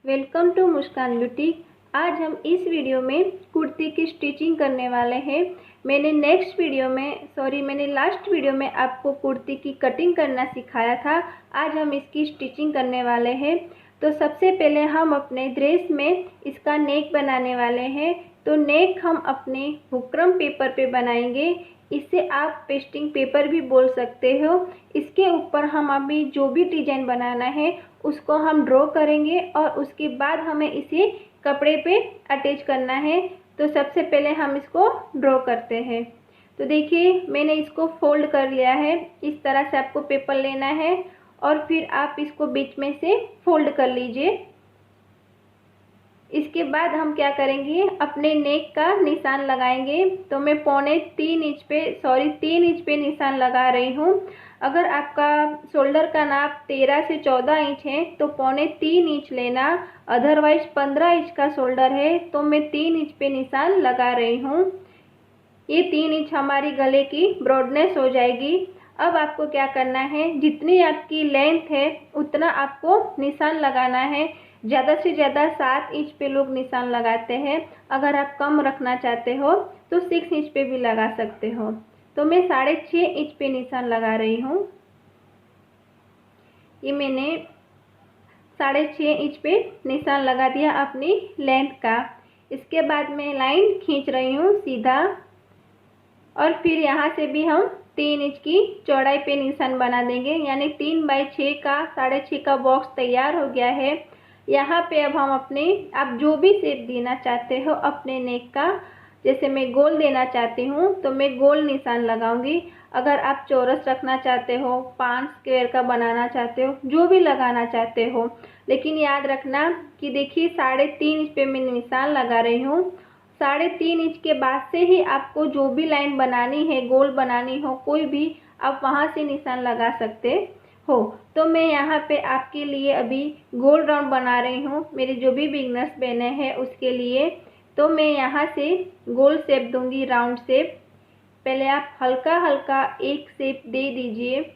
Welcome to Muskan boutique. आज हम इस वीडियो में कुर्ती की स्टिचिंग करने वाले हैं। मैंने लास्ट वीडियो में आपको कुर्ती की कटिंग करना सिखाया था। आज हम इसकी स्टिचिंग करने वाले हैं। तो सबसे पहले हम अपने ड्रेस में इसका नेक बनाने वाले हैं। तो नेक हम अपने बुकरम पेपर पे बनाएंगे। इसे आप पेस्टिंग पेपर भी बोल सकते हो। इसके ऊपर हम अभी जो भी डिजाइन बनाना है उसको हम ड्रॉ करेंगे और उसके बाद हमें इसे कपड़े पे अटैच करना है। तो सबसे पहले हम इसको ड्रॉ करते हैं। तो देखिए मैंने इसको फोल्ड कर लिया है। इस तरह से आपको पेपर लेना है और फिर आप इसको बीच में से फोल्ड कर लीजिए। इसके बाद हम क्या करेंगे, अपने नेक का निशान लगाएंगे। तो मैं 3 इंच पे निशान लगा रही हूँ। अगर आपका शोल्डर का नाप 13 से 14 इंच है तो 3.25 इंच लेना। अदरवाइज 15 इंच का शोल्डर है तो मैं 3 इंच पे निशान लगा रही हूँ। ये 3 इंच हमारी गले की ब्रॉडनेस हो जाएगी। अब आपको क्या करना है, जितनी आपकी लेंथ है उतना आपको निशान लगाना है। ज़्यादा से ज़्यादा 7 इंच पे लोग निशान लगाते हैं। अगर आप कम रखना चाहते हो तो 6 इंच पे भी लगा सकते हो। तो मैं 6.5 इंच पे निशान लगा रही हूँ। ये मैंने 6.5 इंच पे निशान लगा दिया अपनी लेंथ का। इसके बाद मैं लाइन खींच रही हूँ सीधा और फिर यहाँ से भी हम 3 इंच की चौड़ाई पे निशान बना देंगे। यानी 3/6 का 6.5 का बॉक्स तैयार हो गया है। यहाँ पे अब हम आप जो भी शेप देना चाहते हो अपने नेक का, जैसे मैं गोल देना चाहती हूँ तो मैं गोल निशान लगाऊंगी। अगर आप चौरस रखना चाहते हो, 5 स्क्वायर का बनाना चाहते हो, जो भी लगाना चाहते हो, लेकिन याद रखना कि देखिए 3.5 इंच पे मैं निशान लगा रही हूँ। 3.5 इंच के बाद से ही आपको जो भी लाइन बनानी है, गोल बनानी हो कोई भी, आप वहाँ से निशान लगा सकते हो। तो मैं यहाँ पे आपके लिए अभी गोल राउंड बना रही हूँ, मेरे जो भी बिगनर्स बहने हैं उसके लिए। तो मैं यहाँ से गोल शेप दूंगी, राउंड शेप। पहले आप हल्का हल्का एक शेप दे दीजिए।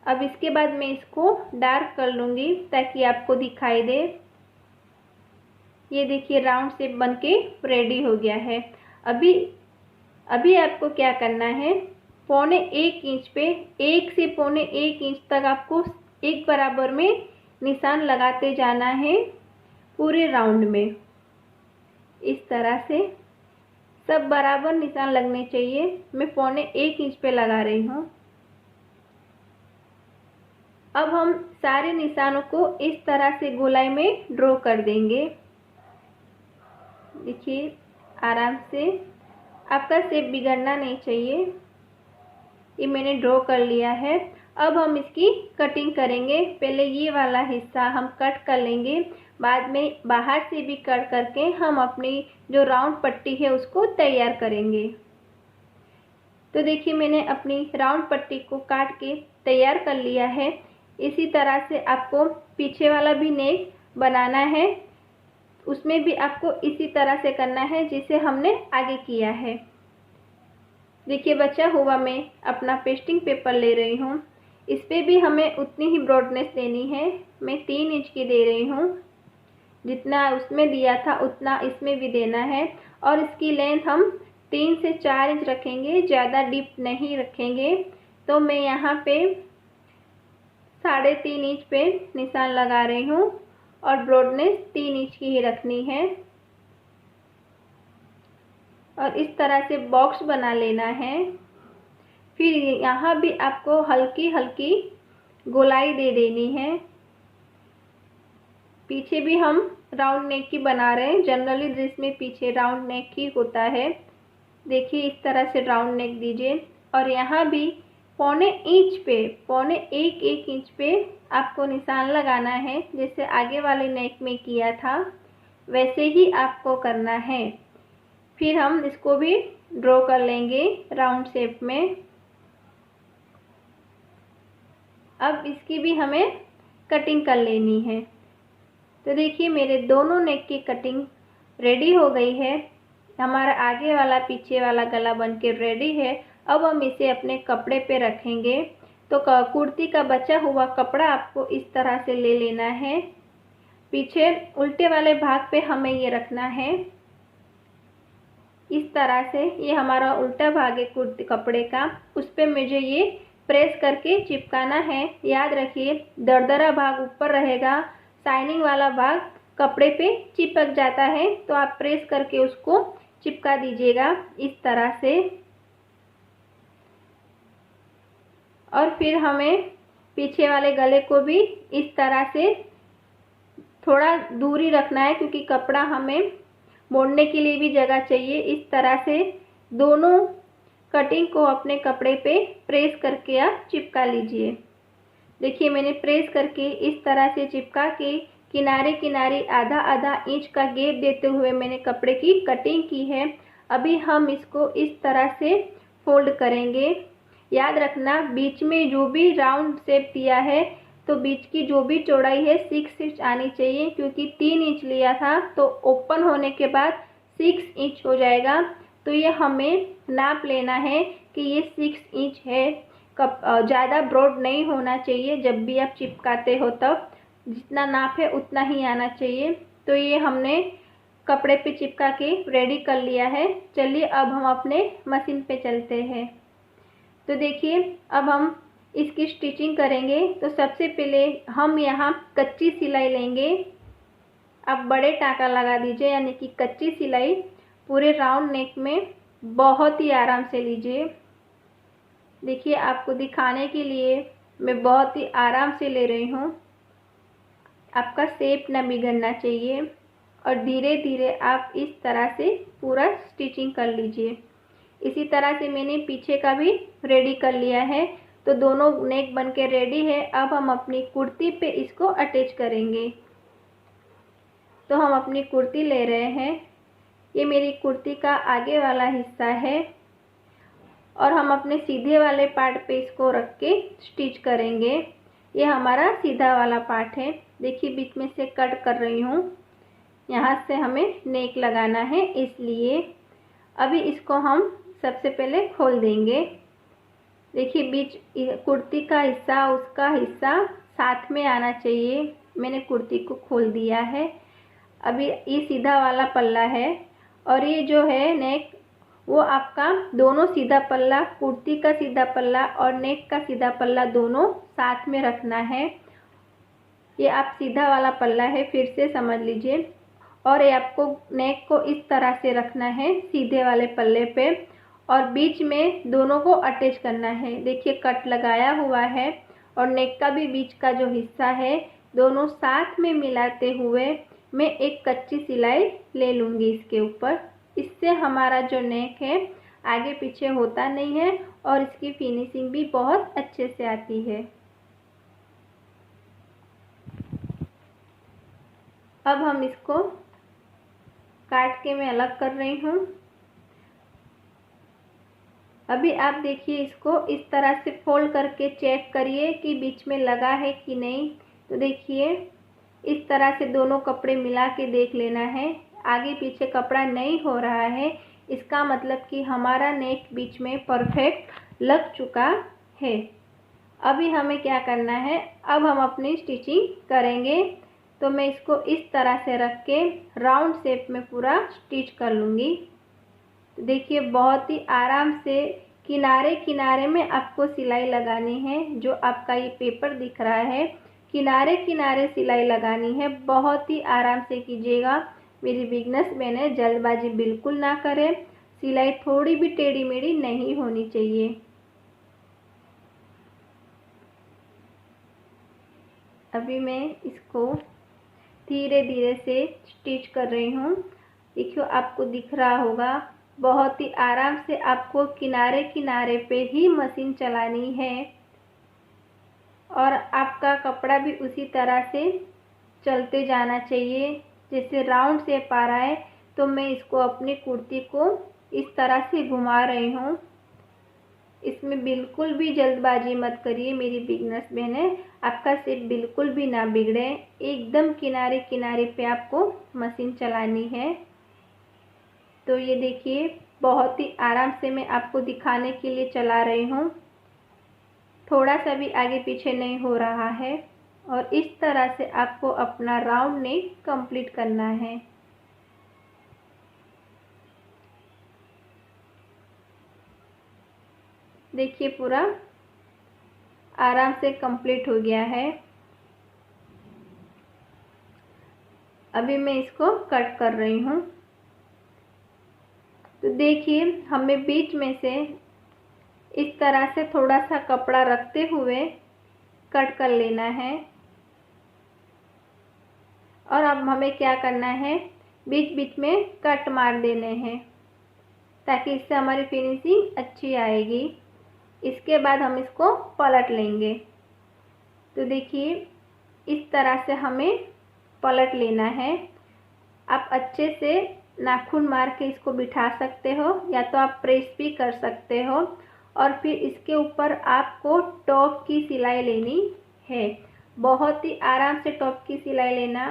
अब इसके बाद मैं इसको डार्क कर लूँगी ताकि आपको दिखाई दे। ये देखिए राउंड शेप बनके रेडी हो गया है। अभी आपको क्या करना है, 1.25 इंच पे 1 से 1.25 इंच तक आपको एक बराबर में निशान लगाते जाना है पूरे राउंड में। इस तरह से सब बराबर निशान लगने चाहिए। मैं 1.25 इंच पे लगा रही हूँ। अब हम सारे निशानों को इस तरह से गोलाई में ड्रॉ कर देंगे। देखिए आराम से, आपका शेप बिगड़ना नहीं चाहिए। ये मैंने ड्रॉ कर लिया है। अब हम इसकी कटिंग करेंगे। पहले ये वाला हिस्सा हम कट कर लेंगे, बाद में बाहर से भी कट करके हम अपनी जो राउंड पट्टी है उसको तैयार करेंगे। तो देखिए मैंने अपनी राउंड पट्टी को काट के तैयार कर लिया है। इसी तरह से आपको पीछे वाला भी नेक बनाना है, उसमें भी आपको इसी तरह से करना है जिसे हमने आगे किया है। देखिए बचा हुआ मैं अपना पेस्टिंग पेपर ले रही हूँ। इस पर भी हमें उतनी ही ब्रॉडनेस देनी है। मैं 3 इंच की दे रही हूँ, जितना उसमें दिया था उतना इसमें भी देना है। और इसकी लेंथ हम 3 से 4 इंच रखेंगे, ज़्यादा डीप नहीं रखेंगे। तो मैं यहाँ पे 3.5 इंच पे निशान लगा रही हूँ और ब्रॉडनेस 3 इंच की ही रखनी है। और इस तरह से बॉक्स बना लेना है। फिर यहाँ भी आपको हल्की हल्की गोलाई दे देनी है। पीछे भी हम राउंड नेक की बना रहे हैं। जनरली ड्रेस में पीछे राउंड नेक ही होता है। देखिए इस तरह से राउंड नेक दीजिए। और यहाँ भी 1.25 इंच पे आपको निशान लगाना है। जैसे आगे वाले नेक में किया था वैसे ही आपको करना है। फिर हम इसको भी ड्रॉ कर लेंगे राउंड शेप में। अब इसकी भी हमें कटिंग कर लेनी है। तो देखिए मेरे दोनों नेक की कटिंग रेडी हो गई है। हमारा आगे वाला पीछे वाला गला बनके रेडी है। अब हम इसे अपने कपड़े पे रखेंगे। तो कुर्ती का बचा हुआ कपड़ा आपको इस तरह से ले लेना है। पीछे उल्टे वाले भाग पे हमें ये रखना है। इस तरह से ये हमारा उल्टा भाग है कुर्ती कपड़े का, उस पे मुझे ये प्रेस करके चिपकाना है। याद रखिए दरदरा भाग ऊपर रहेगा, शाइनिंग वाला भाग कपड़े पे चिपक जाता है, तो आप प्रेस करके उसको चिपका दीजिएगा इस तरह से। और फिर हमें पीछे वाले गले को भी इस तरह से थोड़ा दूरी रखना है, क्योंकि कपड़ा हमें मोड़ने के लिए भी जगह चाहिए। इस तरह से दोनों कटिंग को अपने कपड़े पे प्रेस करके आप चिपका लीजिए। देखिए मैंने प्रेस करके इस तरह से चिपका के किनारे किनारे आधा आधा इंच का गैप देते हुए मैंने कपड़े की कटिंग की है। अभी हम इसको इस तरह से फोल्ड करेंगे। याद रखना बीच में जो भी राउंड शेप दिया है तो बीच की जो भी चौड़ाई है 6 इंच आनी चाहिए, क्योंकि 3 इंच लिया था तो ओपन होने के बाद 6 इंच हो जाएगा। तो ये हमें नाप लेना है कि ये 6 इंच है। ज़्यादा ब्रॉड नहीं होना चाहिए, जब भी आप चिपकाते हो तब जितना नाप है उतना ही आना चाहिए। तो ये हमने कपड़े पे चिपका के रेडी कर लिया है। चलिए अब हम अपने मशीन पे चलते हैं। तो देखिए अब हम इसकी स्टिचिंग करेंगे। तो सबसे पहले हम यहाँ कच्ची सिलाई लेंगे। आप बड़े टाँका लगा दीजिए, यानी कि कच्ची सिलाई पूरे राउंड नेक में बहुत ही आराम से लीजिए। देखिए आपको दिखाने के लिए मैं बहुत ही आराम से ले रही हूँ, आपका शेप ना बिगड़ना चाहिए। और धीरे धीरे आप इस तरह से पूरा स्टिचिंग कर लीजिए। इसी तरह से मैंने पीछे का भी रेडी कर लिया है। तो दोनों नेक बन के रेडी है। अब हम अपनी कुर्ती पे इसको अटैच करेंगे। तो हम अपनी कुर्ती ले रहे हैं। ये मेरी कुर्ती का आगे वाला हिस्सा है और हम अपने सीधे वाले पार्ट पे इसको रख के स्टिच करेंगे। ये हमारा सीधा वाला पार्ट है। देखिए बीच में से कट कर रही हूँ, यहाँ से हमें नेक लगाना है, इसलिए अभी इसको हम सबसे पहले खोल देंगे। देखिए बीच कुर्ती का हिस्सा उसका हिस्सा साथ में आना चाहिए। मैंने कुर्ती को खोल दिया है। अभी ये सीधा वाला पल्ला है और ये जो है नेक वो आपका दोनों सीधा पल्ला, कुर्ती का सीधा पल्ला और नेक का सीधा पल्ला दोनों साथ में रखना है। ये आप सीधा वाला पल्ला है, फिर से समझ लीजिए। और ये आपको नेक को इस तरह से रखना है सीधे वाले पल्ले पे और बीच में दोनों को अटैच करना है। देखिए कट लगाया हुआ है और नेक का भी बीच का जो हिस्सा है दोनों साथ में मिलाते हुए मैं एक कच्ची सिलाई ले लूँगी इसके ऊपर। इससे हमारा जो नेक है आगे पीछे होता नहीं है और इसकी फिनिशिंग भी बहुत अच्छे से आती है। अब हम इसको काट के मैं अलग कर रही हूँ। अभी आप देखिए इसको इस तरह से फोल्ड करके चेक करिए कि बीच में लगा है कि नहीं। तो देखिए इस तरह से दोनों कपड़े मिला के देख लेना है। आगे पीछे कपड़ा नहीं हो रहा है, इसका मतलब कि हमारा नेक बीच में परफेक्ट लग चुका है। अभी हमें क्या करना है, अब हम अपनी स्टिचिंग करेंगे। तो मैं इसको इस तरह से रख के राउंड शेप में पूरा स्टिच कर लूँगी। तो देखिए बहुत ही आराम से किनारे किनारे में आपको सिलाई लगानी है। जो आपका ये पेपर दिख रहा है किनारे किनारे सिलाई लगानी है। बहुत ही आराम से कीजिएगा मेरी बिगनर्स बहनें, जल्दबाजी बिल्कुल ना करें। सिलाई थोड़ी भी टेढ़ी मेढ़ी नहीं होनी चाहिए। अभी मैं इसको धीरे धीरे से स्टिच कर रही हूँ। देखियो आपको दिख रहा होगा बहुत ही आराम से आपको किनारे किनारे पे ही मशीन चलानी है और आपका कपड़ा भी उसी तरह से चलते जाना चाहिए। जैसे राउंड शेप आ रहा है तो मैं इसको अपनी कुर्ती को इस तरह से घुमा रही हूँ। इसमें बिल्कुल भी जल्दबाजी मत करिए मेरी बिगनर्स बहनें, आपका शेप बिल्कुल भी ना बिगड़े। एकदम किनारे किनारे पे आपको मशीन चलानी है। तो ये देखिए बहुत ही आराम से मैं आपको दिखाने के लिए चला रही हूँ, थोड़ा सा भी आगे पीछे नहीं हो रहा है। और इस तरह से आपको अपना राउंड नेक कंप्लीट करना है। देखिए पूरा आराम से कंप्लीट हो गया है। अभी मैं इसको कट कर रही हूँ। तो देखिए हमें बीच में से इस तरह से थोड़ा सा कपड़ा रखते हुए कट कर लेना है। और अब हमें क्या करना है, बीच बीच में कट मार देने हैं ताकि इससे हमारी फिनिशिंग अच्छी आएगी। इसके बाद हम इसको पलट लेंगे। तो देखिए इस तरह से हमें पलट लेना है। आप अच्छे से नाखून मार के इसको बिठा सकते हो या तो आप प्रेस भी कर सकते हो। और फिर इसके ऊपर आपको टॉप की सिलाई लेनी है। बहुत ही आराम से टॉप की सिलाई लेना।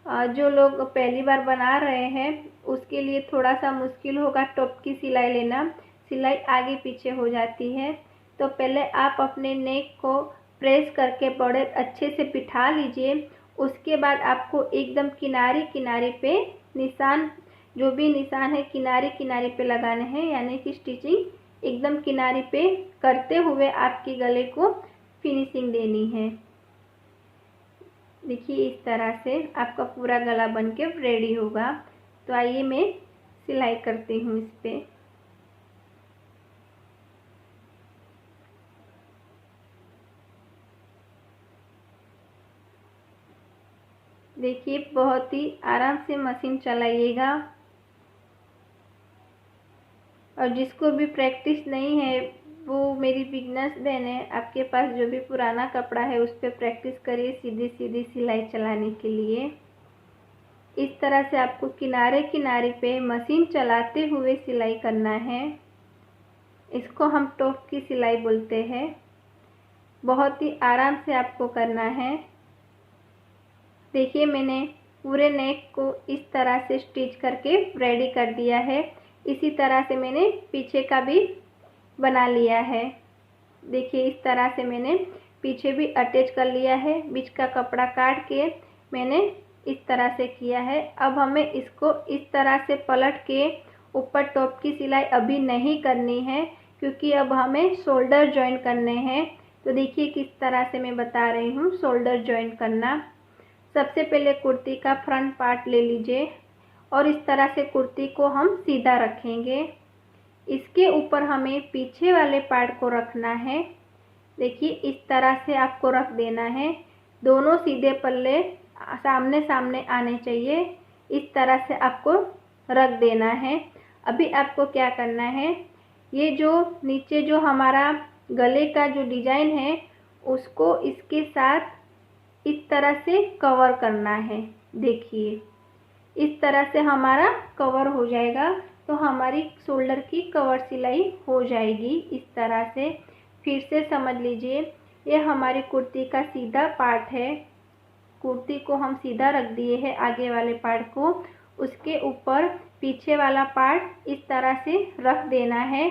जो लोग पहली बार बना रहे हैं उसके लिए थोड़ा सा मुश्किल होगा टॉप की सिलाई लेना। सिलाई आगे पीछे हो जाती है। तो पहले आप अपने नेक को प्रेस करके बड़े अच्छे से बिठा लीजिए। उसके बाद आपको एकदम किनारे किनारे पे निशान, जो भी निशान है किनारे किनारे पे लगाने हैं, यानी कि स्टिचिंग एकदम किनारे पे करते हुए आपके गले को फिनिशिंग देनी है। देखिए इस तरह से आपका पूरा गला बनके रेडी होगा। तो आइए मैं सिलाई करती हूँ इस पे। देखिए बहुत ही आराम से मशीन चलाइएगा। और जिसको भी प्रैक्टिस नहीं है वो मेरी बिगनर्स बहन है, आपके पास जो भी पुराना कपड़ा है उस पर प्रैक्टिस करिए सीधी सीधी सिलाई चलाने के लिए। इस तरह से आपको किनारे किनारे पे मशीन चलाते हुए सिलाई करना है। इसको हम टॉप की सिलाई बोलते हैं। बहुत ही आराम से आपको करना है। देखिए मैंने पूरे नेक को इस तरह से स्टिच करके रेडी कर दिया है। इसी तरह से मैंने पीछे का भी बना लिया है। देखिए इस तरह से मैंने पीछे भी अटैच कर लिया है। बीच का कपड़ा काट के मैंने इस तरह से किया है। अब हमें इसको इस तरह से पलट के ऊपर टॉप की सिलाई अभी नहीं करनी है, क्योंकि अब हमें शोल्डर जॉइन करने हैं। तो देखिए किस तरह से मैं बता रही हूँ शोल्डर जॉइन करना। सबसे पहले कुर्ती का फ्रंट पार्ट ले लीजिए और इस तरह से कुर्ती को हम सीधा रखेंगे। इसके ऊपर हमें पीछे वाले पार्ट को रखना है। देखिए इस तरह से आपको रख देना है। दोनों सीधे पल्ले सामने सामने आने चाहिए। इस तरह से आपको रख देना है। अभी आपको क्या करना है, ये जो नीचे जो हमारा गले का जो डिजाइन है उसको इसके साथ इस तरह से कवर करना है। देखिए इस तरह से हमारा कवर हो जाएगा तो हमारी शोल्डर की कवर सिलाई हो जाएगी। इस तरह से फिर से समझ लीजिए, ये हमारी कुर्ती का सीधा पार्ट है। कुर्ती को हम सीधा रख दिए हैं आगे वाले पार्ट को। उसके ऊपर पीछे वाला पार्ट इस तरह से रख देना है।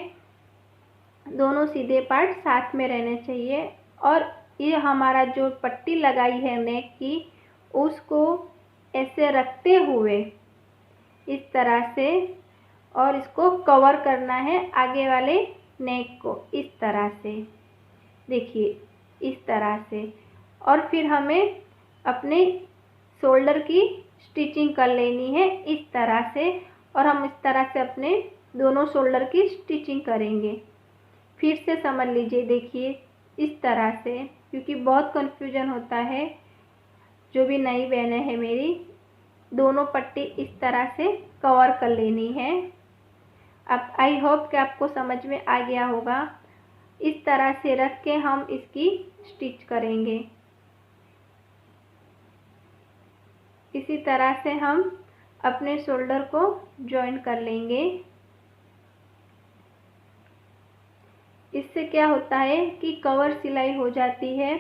दोनों सीधे पार्ट साथ में रहने चाहिए। और ये हमारा जो पट्टी लगाई है नेक की, उसको ऐसे रखते हुए इस तरह से और इसको कवर करना है आगे वाले नेक को इस तरह से। देखिए इस तरह से। और फिर हमें अपने शोल्डर की स्टिचिंग कर लेनी है इस तरह से। और हम इस तरह से अपने दोनों शोल्डर की स्टिचिंग करेंगे। फिर से समझ लीजिए, देखिए इस तरह से, क्योंकि बहुत कन्फ्यूजन होता है। जो भी नई बहनें हैं मेरी, दोनों पट्टी इस तरह से कवर कर लेनी है। अब आई होप कि आपको समझ में आ गया होगा। इस तरह से रख के हम इसकी स्टिच करेंगे। इसी तरह से हम अपने शोल्डर को जॉइन कर लेंगे। इससे क्या होता है कि कवर सिलाई हो जाती है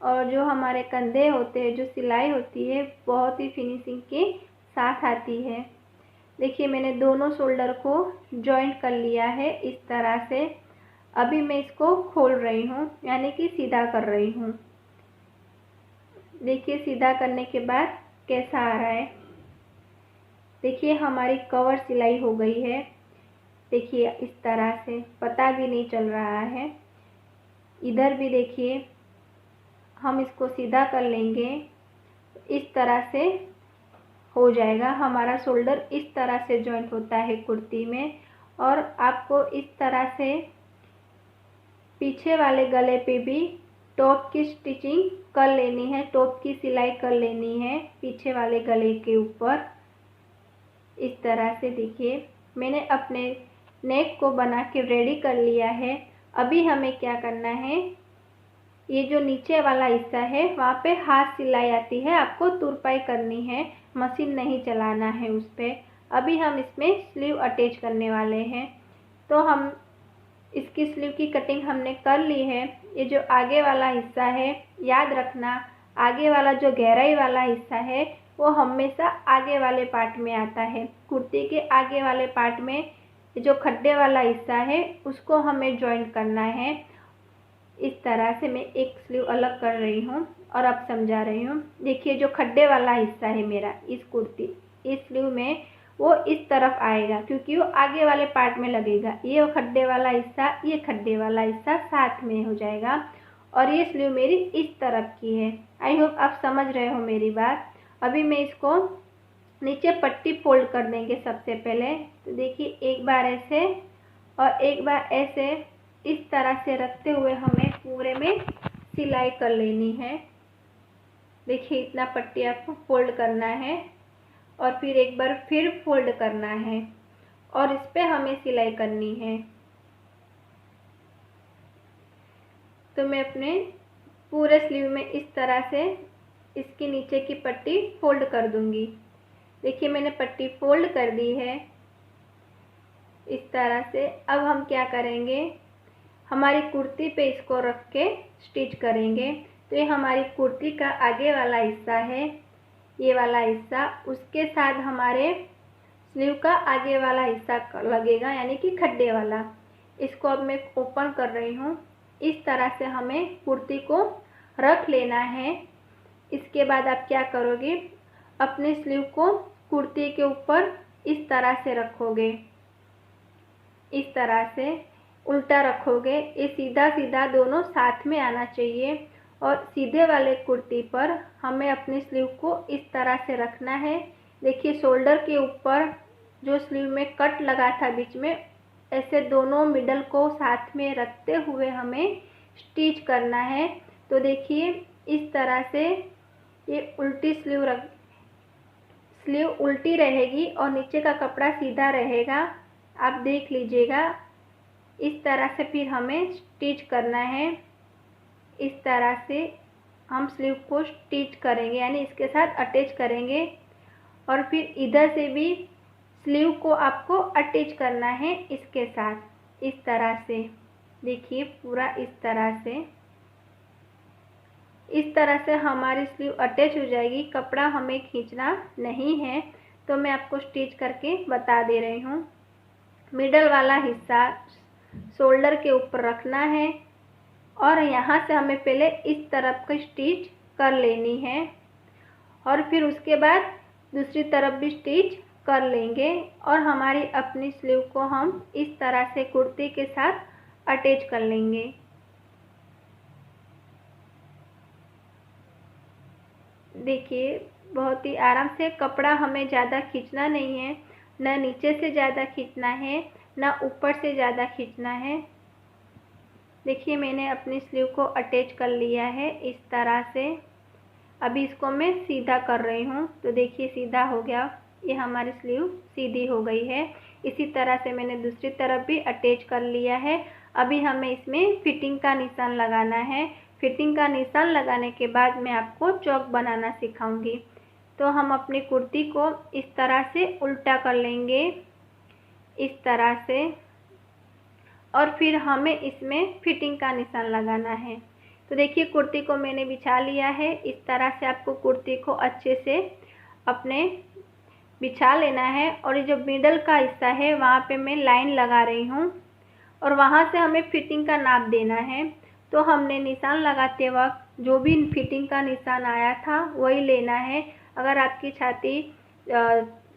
और जो हमारे कंधे होते हैं, जो सिलाई होती है, बहुत ही फिनिशिंग के साथ आती है। देखिए मैंने दोनों शोल्डर को जॉइंट कर लिया है इस तरह से। अभी मैं इसको खोल रही हूँ, यानी कि सीधा कर रही हूँ। देखिए सीधा करने के बाद कैसा आ रहा है। देखिए हमारी कवर सिलाई हो गई है। देखिए इस तरह से पता भी नहीं चल रहा है। इधर भी देखिए हम इसको सीधा कर लेंगे, इस तरह से हो जाएगा। हमारा शोल्डर इस तरह से जॉइंट होता है कुर्ती में। और आपको इस तरह से पीछे वाले गले पे भी टॉप की स्टिचिंग कर लेनी है, टॉप की सिलाई कर लेनी है पीछे वाले गले के ऊपर। इस तरह से देखिए मैंने अपने नेक को बना के रेडी कर लिया है। अभी हमें क्या करना है, ये जो नीचे वाला हिस्सा है वहाँ पे हाथ सिलाई आती है, आपको तुरपाई करनी है, मशीन नहीं चलाना है उस पर। अभी हम इसमें स्लीव अटैच करने वाले हैं। तो हम इसकी स्लीव की कटिंग हमने कर ली है। ये जो आगे वाला हिस्सा है, याद रखना आगे वाला जो गहराई वाला हिस्सा है वो हमेशा आगे वाले पार्ट में आता है। कुर्ती के आगे वाले पार्ट में जो खड्डे वाला हिस्सा है उसको हमें जॉइंट करना है। इस तरह से मैं एक स्लीव अलग कर रही हूँ और अब समझा रही हूँ। देखिए जो खड्डे वाला हिस्सा है मेरा इस कुर्ती, इस स्लीव में वो इस तरफ आएगा क्योंकि वो आगे वाले पार्ट में लगेगा। ये खड्डे वाला हिस्सा, ये खड्डे वाला हिस्सा साथ में हो जाएगा। और ये स्लीव मेरी इस तरफ की है। आई होप आप समझ रहे हो मेरी बात। अभी मैं इसको नीचे पट्टी फोल्ड कर देंगे सबसे पहले। तो देखिए एक बार ऐसे और एक बार ऐसे, इस तरह से रखते हुए हमें पूरे में सिलाई कर लेनी है। देखिए इतना पट्टी आपको फोल्ड करना है और फिर एक बार फिर फोल्ड करना है और इस पे हमें सिलाई करनी है। तो मैं अपने पूरे स्लीव में इस तरह से इसके नीचे की पट्टी फोल्ड कर दूंगी। देखिए मैंने पट्टी फोल्ड कर दी है इस तरह से। अब हम क्या करेंगे, हमारी कुर्ती पे इसको रख के स्टिच करेंगे। तो ये हमारी कुर्ती का आगे वाला हिस्सा है, ये वाला हिस्सा, उसके साथ हमारे स्लीव का आगे वाला हिस्सा लगेगा यानी कि खड्डे वाला। इसको अब मैं ओपन कर रही हूँ। इस तरह से हमें कुर्ती को रख लेना है। इसके बाद आप क्या करोगे, अपने स्लीव को कुर्ती के ऊपर इस तरह से रखोगे, इस तरह से उल्टा रखोगे। ये सीधा सीधा दोनों साथ में आना चाहिए। और सीधे वाले कुर्ती पर हमें अपनी स्लीव को इस तरह से रखना है। देखिए शोल्डर के ऊपर जो स्लीव में कट लगा था बीच में, ऐसे दोनों मिडल को साथ में रखते हुए हमें स्टिच करना है। तो देखिए इस तरह से ये उल्टी स्लीव उल्टी रहेगी और नीचे का कपड़ा सीधा रहेगा। आप देख लीजिएगा। इस तरह से फिर हमें स्टिच करना है। इस तरह से हम स्लीव को स्टिच करेंगे यानी इसके साथ अटैच करेंगे। और फिर इधर से भी स्लीव को आपको अटैच करना है इसके साथ, इस तरह से। देखिए पूरा इस तरह से हमारी स्लीव अटैच हो जाएगी। कपड़ा हमें खींचना नहीं है। तो मैं आपको स्टिच करके बता दे रही हूँ। मिडल वाला हिस्सा शोल्डर के ऊपर रखना है और यहाँ से हमें पहले इस तरफ का स्टिच कर लेनी है और फिर उसके बाद दूसरी तरफ भी स्टिच कर लेंगे और हमारी अपनी स्लीव को हम इस तरह से कुर्ती के साथ अटैच कर लेंगे। देखिए बहुत ही आराम से, कपड़ा हमें ज़्यादा खींचना नहीं है, ना नीचे से ज़्यादा खींचना है ना ऊपर से ज़्यादा खींचना है। देखिए मैंने अपनी स्लीव को अटैच कर लिया है इस तरह से। अभी इसको मैं सीधा कर रही हूँ। तो देखिए सीधा हो गया, ये हमारी स्लीव सीधी हो गई है। इसी तरह से मैंने दूसरी तरफ भी अटैच कर लिया है। अभी हमें इसमें फिटिंग का निशान लगाना है। फिटिंग का निशान लगाने के बाद मैं आपको चौक बनाना सिखाऊंगी। तो हम अपनी कुर्ती को इस तरह से उल्टा कर लेंगे, इस तरह से, और फिर हमें इसमें फिटिंग का निशान लगाना है। तो देखिए कुर्ती को मैंने बिछा लिया है। इस तरह से आपको कुर्ती को अच्छे से अपने बिछा लेना है। और ये जो मिडल का हिस्सा है वहाँ पे मैं लाइन लगा रही हूँ और वहाँ से हमें फिटिंग का नाप देना है। तो हमने निशान लगाते वक्त जो भी फिटिंग का निशान आया था वही लेना है। अगर आपकी छाती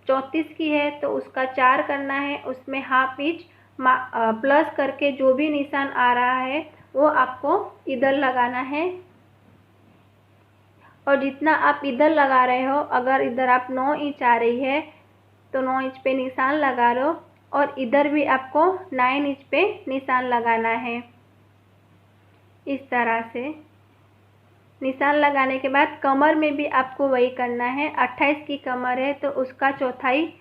34 की है तो उसका 4 करना है, उसमें हाफ इंच प्लस करके जो भी निशान आ रहा है वो आपको इधर लगाना है। और जितना आप इधर लगा रहे हो, अगर इधर आप 9 इंच आ रही है तो 9 इंच पे निशान लगा लो, और इधर भी आपको 9 इंच पे निशान लगाना है। इस तरह से निशान लगाने के बाद कमर में भी आपको वही करना है। 28 की कमर है तो उसका चौथाई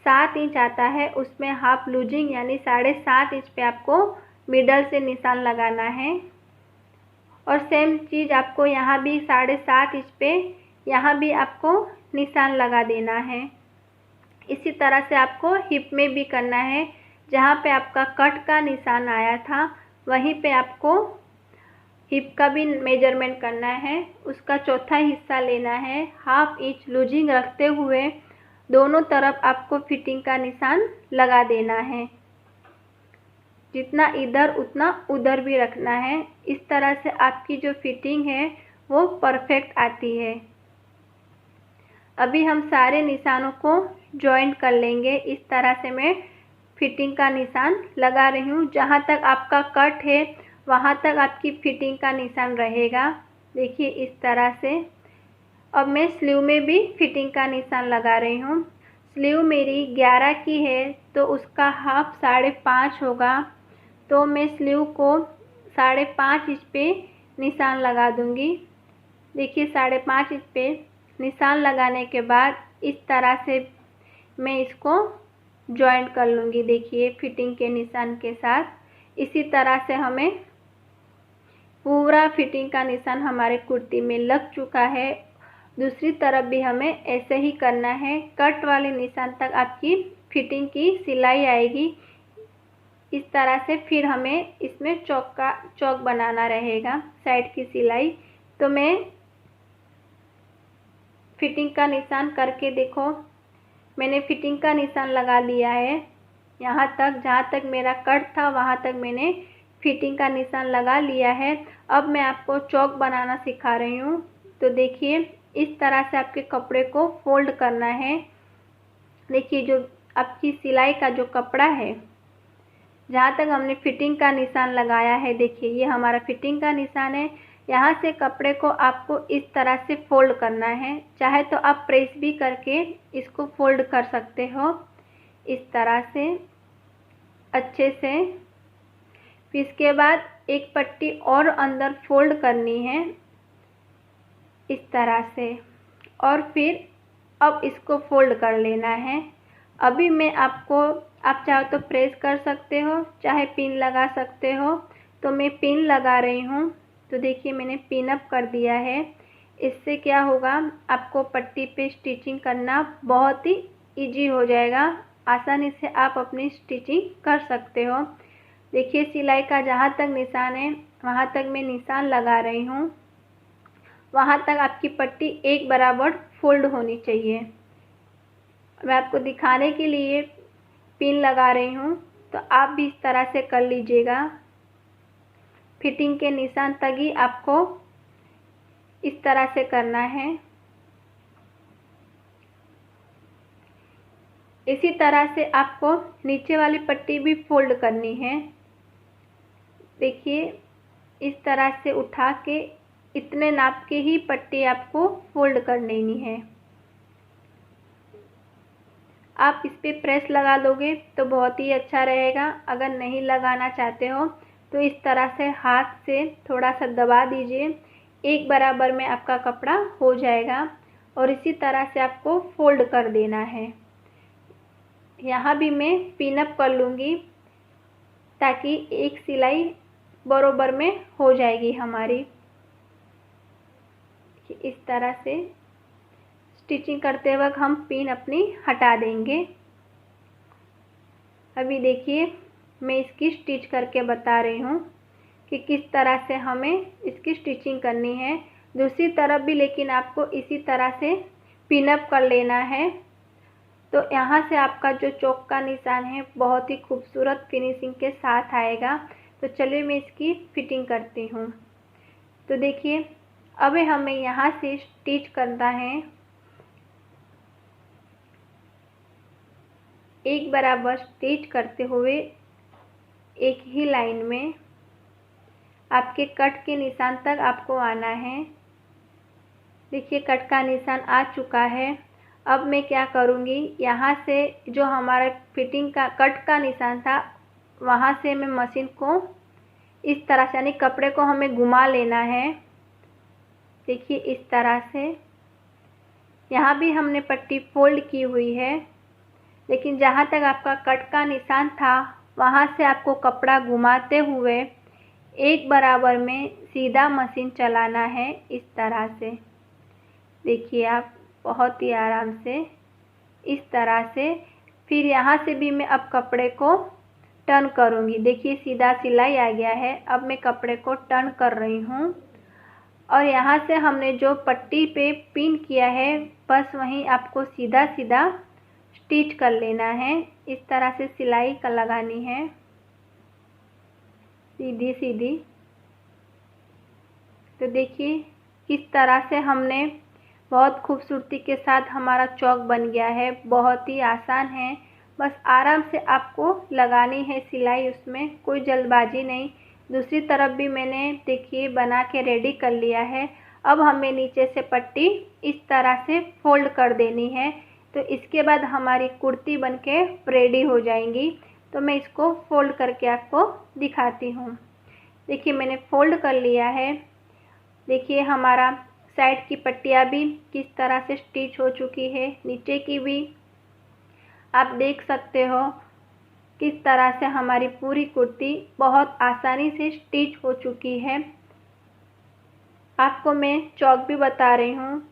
7 इंच आता है, उसमें हाफ लूजिंग यानी 7.5 इंच पे आपको मिडल से निशान लगाना है। और सेम चीज़ आपको यहाँ भी 7.5 इंच पे यहाँ भी आपको निशान लगा देना है। इसी तरह से आपको हिप में भी करना है। जहाँ पे आपका कट का निशान आया था वहीं पे आपको हिप का भी मेजरमेंट करना है। उसका चौथा हिस्सा लेना है, हाफ इंच लूजिंग रखते हुए दोनों तरफ आपको फिटिंग का निशान लगा देना है। जितना इधर उतना उधर भी रखना है। इस तरह से आपकी जो फिटिंग है वो परफेक्ट आती है। अभी हम सारे निशानों को जॉइंट कर लेंगे। इस तरह से मैं फिटिंग का निशान लगा रही हूँ। जहाँ तक आपका कट है वहाँ तक आपकी फिटिंग का निशान रहेगा। देखिए इस तरह से। अब मैं स्लीव में भी फिटिंग का निशान लगा रही हूँ। स्लीव मेरी 11 की है तो उसका हाफ 5.5 होगा, तो मैं स्लीव को 5.5 इंच पे निशान लगा दूँगी। देखिए 5.5 इंच पे निशान लगाने के बाद इस तरह से मैं इसको जॉइंट कर लूँगी। देखिए फिटिंग के निशान के साथ इसी तरह से हमें पूरा फिटिंग का निशान हमारे कुर्ती में लग चुका है। दूसरी तरफ भी हमें ऐसे ही करना है। कट वाले निशान तक आपकी फिटिंग की सिलाई आएगी। इस तरह से फिर हमें इसमें चौक बनाना रहेगा, साइड की सिलाई। तो मैं फिटिंग का निशान करके देखो, मैंने फिटिंग का निशान लगा लिया है। यहाँ तक जहाँ तक मेरा कट था वहाँ तक मैंने फिटिंग का निशान लगा लिया है। अब मैं आपको चौक बनाना सिखा रही हूँ। तो देखिए इस तरह से आपके कपड़े को फोल्ड करना है। देखिए जो आपकी सिलाई का जो कपड़ा है, जहाँ तक हमने फिटिंग का निशान लगाया है, देखिए ये हमारा फिटिंग का निशान है। यहाँ से कपड़े को आपको इस तरह से फोल्ड करना है। चाहे तो आप प्रेस भी करके इसको फोल्ड कर सकते हो इस तरह से अच्छे से। फिर इसके बाद एक पट्टी और अंदर फोल्ड करनी है इस तरह से, और फिर अब इसको फोल्ड कर लेना है। अभी मैं आपको, आप चाहो तो प्रेस कर सकते हो, चाहे पिन लगा सकते हो। तो मैं पिन लगा रही हूँ। तो देखिए मैंने पिन अप कर दिया है। इससे क्या होगा, आपको पट्टी पे स्टिचिंग करना बहुत ही इजी हो जाएगा। आसानी से आप अपनी स्टिचिंग कर सकते हो। देखिए सिलाई का जहाँ तक निशान है वहाँ तक मैं निशान लगा रही हूँ। वहाँ तक आपकी पट्टी एक बराबर फोल्ड होनी चाहिए। मैं आपको दिखाने के लिए पिन लगा रही हूँ, तो आप भी इस तरह से कर लीजिएगा। फिटिंग के निशान तक ही आपको इस तरह से करना है। इसी तरह से आपको नीचे वाली पट्टी भी फोल्ड करनी है। देखिए इस तरह से उठा के इतने नाप के ही पट्टी आपको फोल्ड कर लेनी है। आप इस पर प्रेस लगा लोगे तो बहुत ही अच्छा रहेगा। अगर नहीं लगाना चाहते हो तो इस तरह से हाथ से थोड़ा सा दबा दीजिए, एक बराबर में आपका कपड़ा हो जाएगा। और इसी तरह से आपको फोल्ड कर देना है। यहाँ भी मैं पिन अप कर लूँगी ताकि एक सिलाई बराबर में हो जाएगी हमारी। इस तरह से स्टिचिंग करते वक्त हम पिन अपनी हटा देंगे। अभी देखिए मैं इसकी स्टिच करके बता रही हूँ कि किस तरह से हमें इसकी स्टिचिंग करनी है। दूसरी तरफ भी लेकिन आपको इसी तरह से पिन अप कर लेना है। तो यहाँ से आपका जो चौक का निशान है बहुत ही खूबसूरत फिनिशिंग के साथ आएगा। तो चलिए मैं इसकी फिटिंग करती हूँ। तो देखिए अब हमें यहाँ से स्टिच करना है एक बराबर स्टिच करते हुए एक ही लाइन में आपके कट के निशान तक आपको आना है। देखिए कट का निशान आ चुका है। अब मैं क्या करूँगी, यहाँ से जो हमारा फिटिंग का कट का निशान था वहाँ से मैं मशीन को इस तरह से यानी कपड़े को हमें घुमा लेना है। देखिए इस तरह से यहाँ भी हमने पट्टी फोल्ड की हुई है, लेकिन जहाँ तक आपका कट का निशान था वहाँ से आपको कपड़ा घुमाते हुए एक बराबर में सीधा मशीन चलाना है इस तरह से। देखिए आप बहुत ही आराम से इस तरह से। फिर यहाँ से भी मैं अब कपड़े को टर्न करूँगी। देखिए सीधा सिलाई आ गया है। अब मैं कपड़े को टर्न कर रही हूँ और यहाँ से हमने जो पट्टी पे पिन किया है बस वहीं आपको सीधा सीधा स्टिच कर लेना है। इस तरह से सिलाई का लगानी है सीधी सीधी। तो देखिए किस तरह से हमने बहुत खूबसूरती के साथ हमारा चौक बन गया है। बहुत ही आसान है, बस आराम से आपको लगानी है सिलाई, उसमें कोई जल्दबाजी नहीं। दूसरी तरफ भी मैंने देखिए बना के रेडी कर लिया है। अब हमें नीचे से पट्टी इस तरह से फोल्ड कर देनी है, तो इसके बाद हमारी कुर्ती बनके रेडी हो जाएंगी। तो मैं इसको फोल्ड करके आपको दिखाती हूँ। देखिए मैंने फोल्ड कर लिया है। देखिए हमारा साइड की पट्टियाँ भी किस तरह से स्टिच हो चुकी है, नीचे की भी आप देख सकते हो किस तरह से हमारी पूरी कुर्ती बहुत आसानी से स्टिच हो चुकी है। आपको मैं चौक भी बता रही हूँ।